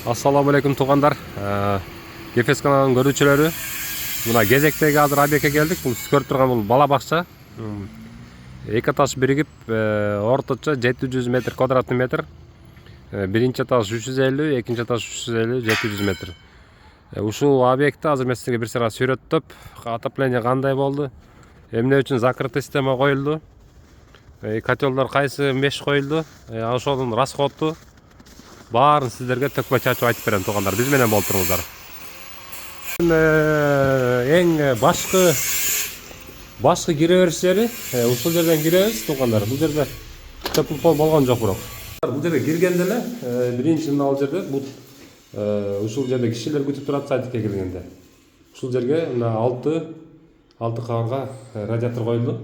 Assalamu alaikum туғандар. Кефес каналының көрүүчүлөрү. Мына кезектеги азыр объектке келдик. Бул сиз көрүп турган бул бала бакча. Эки этаж биригип, орточо 700 метр квадратный метр. Биринчи этаж 350, экинчи этаж 350, 700 метр. Ушул объектти азыр мен сизге бир сыйра сүрөттөп, отопление кандай болду, эмне үчүн закрытый система коюлду, котелдор кайсы меш коюлду, ошонун расходу баарын сиздерге төкпө чачып айтып берем туугандар. Биз менен болуп туруңуздар. Эң башкы кире бериш жери ушул жерден киребиз туугандар. Бул жерде төпүл пол болгон жок бирок. Бул жерге киргенде эле биринчи ал жерде бут ушул жерде кишилер күтүп турат садикке киргенде. Ушул жерге мына 6 кабырга радиатор коюлду.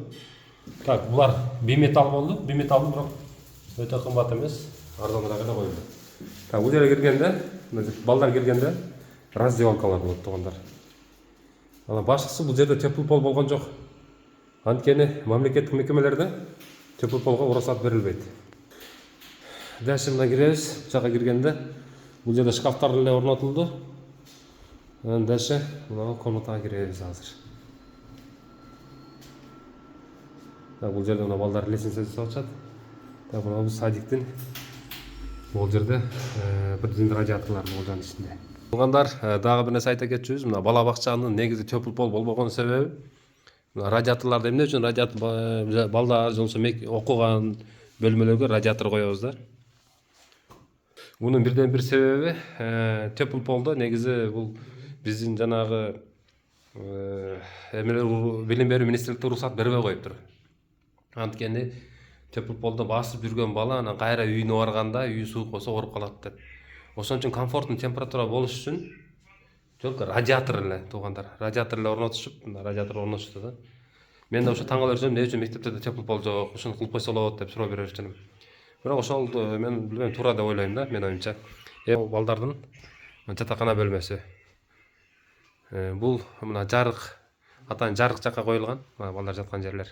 Так, булар биметалл болду. Биметалл бирок өтө кымбат эмес, арзаныраак эле коюлду. Так, бул жерге киргенде, балдар киргенде раздевалкалар болот туугандар. Анан башкысы бул жерде төпүл пол болгон жок. Анткени мамлекеттик мекемелерде төпүл полго уруксат берилбейт. Дальше мына киребиз. Бул жака киргенде бул жерде шкафтар эле орнотулду. Анан дальше мына комнатага киребиз азыр. Так, бул жерде мына балдар лестница жасап атышат. Так, мына бул садиктин бул жерде бир радиаторлор болгон ичинде. Туугандар, дагы бир нерсе айта кетчүбүз. Мына бала бакчанын негизи төпүл пол болбогон себеби радиаторлорду эмне үчүн радиатор балдар жолсо окуган бөлмөлөргө радиатор коебуз да. Bunun birden bir sebebi төпүл полдо негизи бул биздин жанагы билим берүү министрликти уруксат бербей коюптур. Анткени төпүл полдо басып жүргөн бала анан кайра үйүнө барганда үйү суук болсо ооруп калат деп. Ошон үчүн комфорттуу температура болуш үчүн жок радиатор эле туугандар. Радиатор эле орнотушуп, радиатор орнотушту да. Мен да ошо таң кала берсем, эмне үчүн мектепте төпүл пол жок, ошону кылып койсо болот деп суроо бере берчүмүн. Бирок ошол мен билбейм, туура деп ойлойм да, мен оюмча. Балдардын жатакана бөлмөсү. Бул мына жарык, атайын жарык жакка коюлган, балдар жаткан жерлер.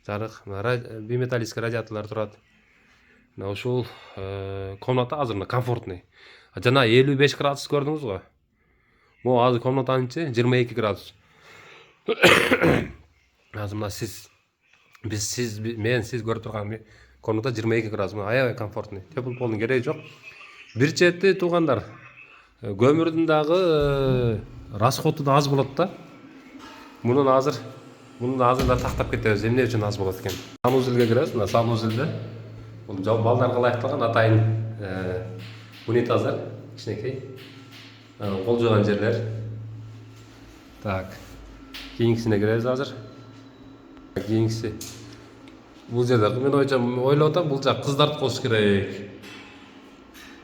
Жарык, биметаллический радиаторлор турат. Мына ушул комната азыр комфортный. Жана 55 градус көрдүңүз го. Бул азыр комнатанын ичи 22 градус. Азыр мына мен сиз көрүп турган комната 22 градус. Аябай комфортный. Төпүл полдун кереги жок. Бир чети туугандар, көмүрдүн дагы расходу да аз болот да. Муну азыр да тактап кетебиз. Эмне үчүн аз болот экен? Санузелге киребиз. Мына санузелде бул балдарга ылайыкталган атайын унитаздар, кичинекей. Кол жууган жерлер. Так. Кийинкисине киребиз азыр. Кийинкиси. Бул жерде мен ойлоп атам, бул жак кыздарды коюш керек.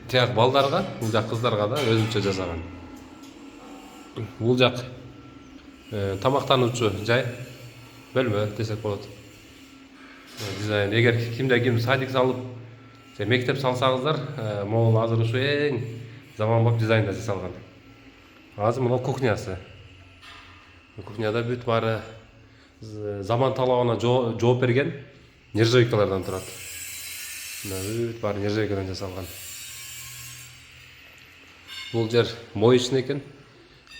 Тияк балдарга, бул жак кыздарга да өзүнчө жасаган. Бул жак тамактануучу жай, бөлмө десек болот. Дизайн, эгер ким садик салып, мектеп салсаңыздар, могул азыр ушу эң заманбап дизайнда жасалган. Азыр мына кухнясы. Кухняда бүт баары заман талабына жооп берген нержавейкалардан турат. Мына бүт баары нержавейкадан жасалган. Бул жер моечный экен.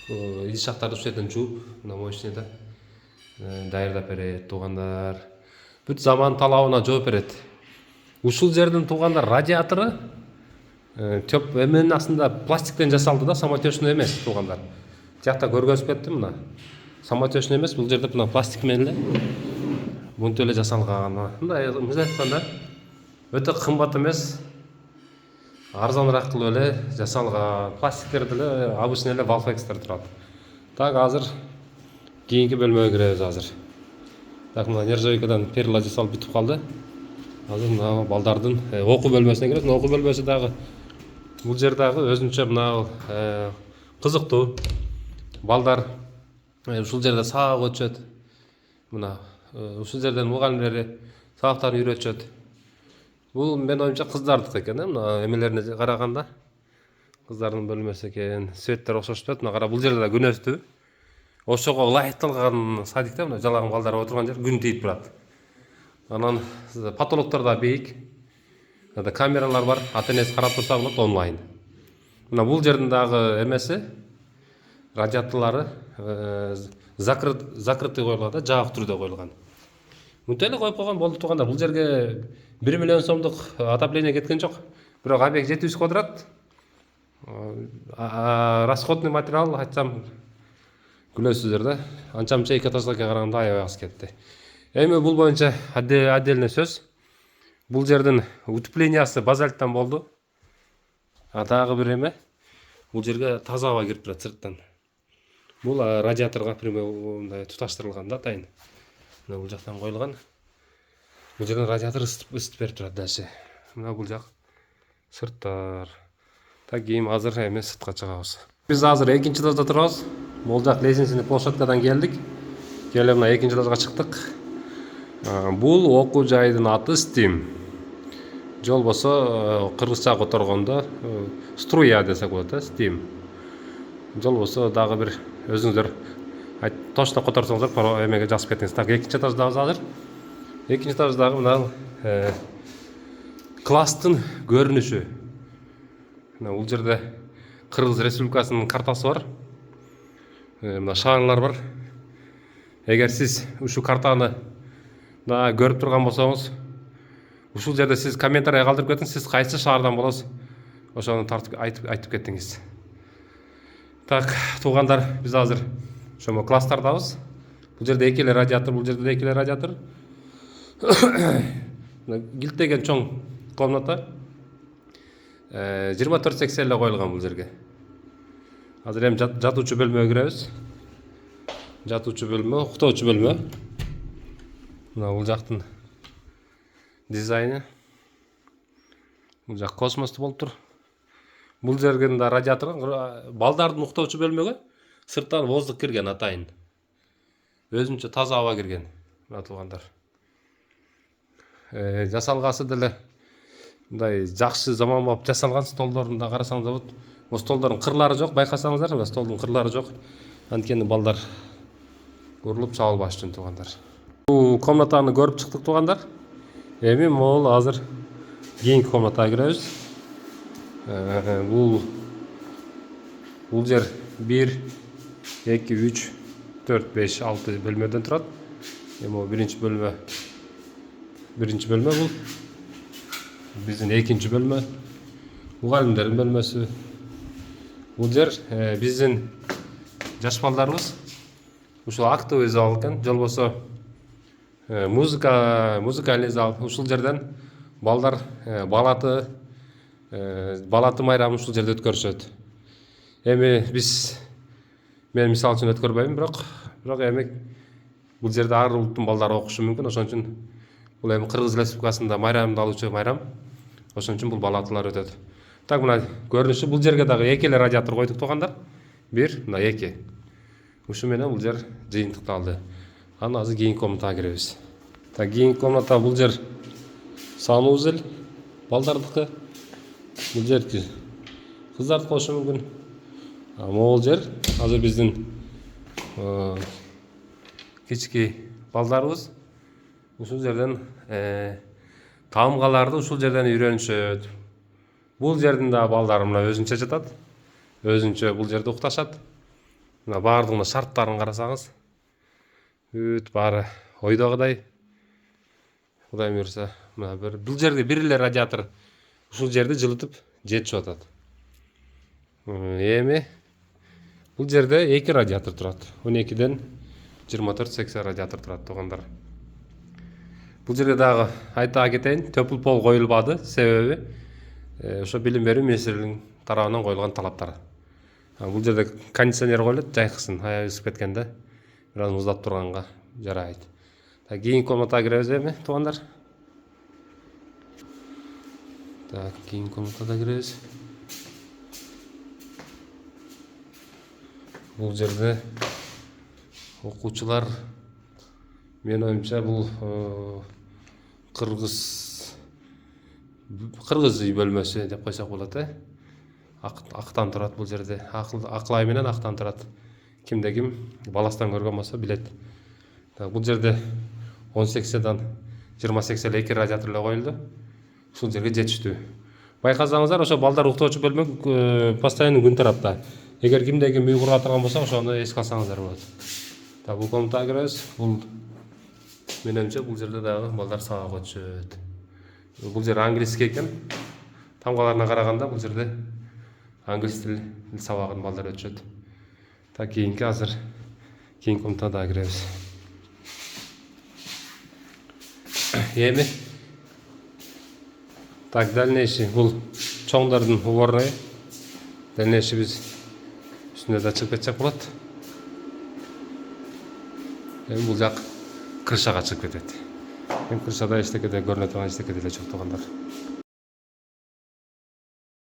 Идиш шактарды ушул жерден жууп, мына моечныйда даярдап берет туугандар. Бүт заман талабына жооп берет. Ушул жердин туугандар радиатору төп эменин астында пластиктен жасалды да, самотечный эмес туугандар. Тиякта көргөзүп кеттим мына. Самотечный эмес, бул жерде мына пластик менен эле мынтип эле жасалган. Мындай айтканда өтө кымбат эмес, арзаныраак кылып эле жасалган. Пластиктерде эле обычный эле валфекстер турат. Так, азыр кийинки бөлмөгө киребиз азыр. Так, мына нержавейкадан перила жасалып бүтүп калды. Азыр мына балдардын окуу бөлмөсүнө киребиз. Окуу бөлмөсү дагы бул жер дагы өзүнчө мына кызыктуу. Балдар ушул жерде сабак өтүшөт. Мына ушул жерден мугалимдери сабактарын үйрөтүшөт. Бул мен оюмча кыздардык экен, мына эмелерине караганда. Кыздардын бөлмөсү экен. Светтер окшошпойт. Мына кара, бул жерде да күн өстү. Ошого ылайыкталган садикте мына жалаган балдар отурган жер күн тийип турат. Анан потолоктор да бийик. Камералар бар. Ата-энеси карап турса болот онлайн. Мына бул жердин дагы эмеси радиаторлары закрытый коюлган да, жабык түрдө коюлган. Мынтип эле коюп койгон болду туугандар. Бул жерге 1 миллион сомдук отопление кеткен жок. Бирок объект 700 квадрат. Расходный материал айтсам күлөсүздөр да. Анча-мынча эки этаждыкка караганда аябай аз кетти. Эми бул боюнча отдельный сөз. Бул жердин утеплениясы базальттан болду. Дагы бир эме, бул жерге таза аба кирип турат сырттан. Бул радиаторго прямой туташтырылган да атайын. Мына бул жактан коюлган. Бул жерден радиатор ысытып берип турат дальше. Мына бул жак сырттар. Так кийин азыр эме сыртка чыгабыз. Биз азыр экинчи этажда турабыз. Бул жак лестничный площадкадан келдик. Келип мына экинчи этажга чыктык. Бул окуу жайдын аты Steam. Жол болсо кыргызча которгондо струя десек болот да, Steam. Жол болсо дагы бир өзүңүздөр точно которсоңуздар эмеге жазып кетиңиз. Так, экинчи этаждабыз азыр. Экинчи этаждагы мына класстын көрүнүшү. Мына бул жерде Кыргыз Республикасынын картасы бар. Мына шаарлар бар. Эгер сиз ушул картаны да көрүп турган болсоңуз, ушул жерде сиз комментарий калтырып кетиңиз, сиз кайсы шаардан болосуз, ошону тартып айтып кетиңиз. Так, туугандар, биз азыр ошомо класстардабыз. Бул жерде эки эле радиатор, бул жерде эки эле радиатор. Килттеген чоң комната. 24/80 эле коюлган бул жерге. Азыр эми жатуучу бөлмөгө киребиз. Жатуучу бөлмө, уктоочу бөлмө. Мына бул жактын дизайны. Бул жак космосту болуп тур. Бул жерден да радиатор, балдардын уктоочу бөлмөгө сырттан воздух кирген атайын. Өзүнчө таза аба кирген. Мына туугандар. Жасалгасы деле мындай жакшы заманбап жасалган, столдорун да карасаңыздар болот. Бул столдордун кырлары жок, байкасаңыздар, столдун кырлары жок. Анткени балдар урулуп чабылбаш үчүн туугандар. Бул комнатаны көрүп чыктык туугандар. Эми могул азыр кийинки комнатага киребиз. Бул жер 1, 2, 3, 4, 5, 6 бөлмөдөн турат. Эми биринчи бөлмө бул. Биздин экинчи бөлмө. Мугалимдердин бөлмөсү. Бул жер биздин жаш балдарыбыз ушул актовый зал экен, жол болсо музыкальный зал. Ушул жерден балдар балаты майрамын ушул жерде өткөрүшөт. Эми мен мисалы үчүн өткөрбөйм, бирок эми бул жерде ар улуттун балдары окушу мүмкүн. Ошон үчүн бул эми Кыргыз Республикасында майрамды алуучу майрам. Ошон үчүн бул балатылар өтөт. Так, мына көрүнүшү, бул жерге дагы эки эле радиатор койдук туугандар. 1, мына 2. Ушу менен бул жер жыйынтыкталды. Аны азыр кийинки комнатага киребиз. Так, кийинки комната бул жер санузел, балдардыкы. Бул жер кыздардыкы болушу мүмкүн. Могул жер азыр биздин кички балдарыбыз ушул жерден таамгаларды ушул жерден үйрөнүшөт. Бул жердин да балдары мына өзүнчө жатат. Өзүнчө бул жерде укташат. Мына баардыгына шарттарын карасаңыз, бүт баары ойдогудай. Кудай буйрса, мына бул жерде бир эле радиатор ушул жерди жылытып жетишип атат. Эми бул жерде эки радиатор турат. 12ден 24/80 радиатор турат туугандар. Бул жерде дагы айта кетейин, төпүл пол коюлбады, себеби ошо билим берүү министрлигинин тарабынан коюлган талаптар. Бул жерде кондиционер коюлат, жайкысын, аябай ысып кеткенде бир аз муздап турганга жарайт. Так, кийинки комнатага киребиз эми туугандар. Так, кийинки комнатага киребиз. Бул жерде окуучулар, мен оюмча бул кыргыз үй бөлмөсү деп койсок болот, Актан турат бул жерде. Акылай менен актан турат. Кимде ким баластан көргөн болсо билет. Бул жерде 18дан 28 эле эки радиатор эле коюлду. Ушул жерге жетиштүү. Байкасаңыздар, ошо балдар уктоочу бөлмө постоянно күн тарапта. Эгер кимде ким үй кура турган болсо, ошону эске алсаңыздар болот. Так, бул комнатага киребиз. Бул менимче бул жерде дагы балдар сабак өтүшөт. Бул жер английский экен. Тамгаларына караганда бул жерде англис тил сабагын балдар өтүшөт. Так, кийинки азыр кийинки комнатага дагы киребиз. Эми так, дальнейший бул чоңдордун уборной. Дальнейший биз үстүнө да чыгып кетсек болот. Эми бул жак крышага чыгып кетет. Эми крышада эчтеке да көрүнө турган эчтеке деле жок туугандар.